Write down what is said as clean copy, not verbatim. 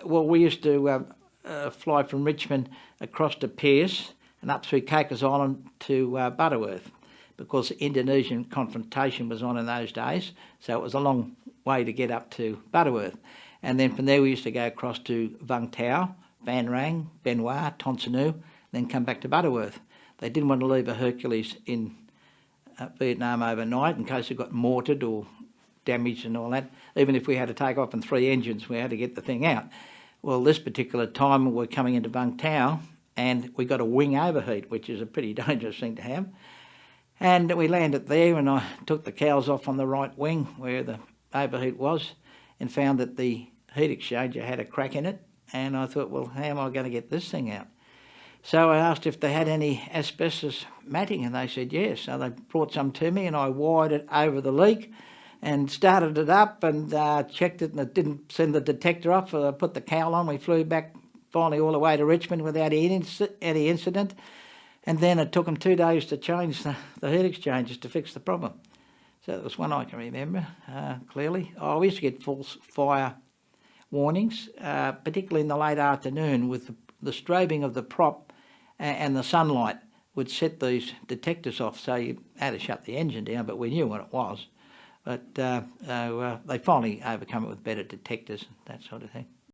Well, we used to fly from Richmond across to Pierce and up through Cocos Island to Butterworth, because Indonesian confrontation was on in those days, so it was a long way to get up to Butterworth. And then from there we used to go across to Vung Tau, Van Rang, Benoit, Tonsanu, then come back to Butterworth. They didn't want to leave a Hercules in Vietnam overnight in case it got mortared or damaged and all that. Even if we had to take off in 3 engines, we had to get the thing out. Well, this particular time we're coming into Vung Tau and we got a wing overheat, which is a pretty dangerous thing to have. And we landed there and I took the cowls off on the right wing where the overheat was and found that the heat exchanger had a crack in it. And I thought, well, how am I going to get this thing out? So I asked if they had any asbestos matting and they said yes. So they brought some to me and I wired it over the leak and started it up and checked it, and it didn't send the detector off. So I put the cowl on. We flew back finally all the way to Richmond without any incident. And then it took them 2 days to change the heat exchangers to fix the problem. So that was one I can remember clearly. We used to get false fire warnings, particularly in the late afternoon with the strobing of the prop and the sunlight would set these detectors off, so you had to shut the engine down, but we knew what it was. But they finally overcome it with better detectors and that sort of thing.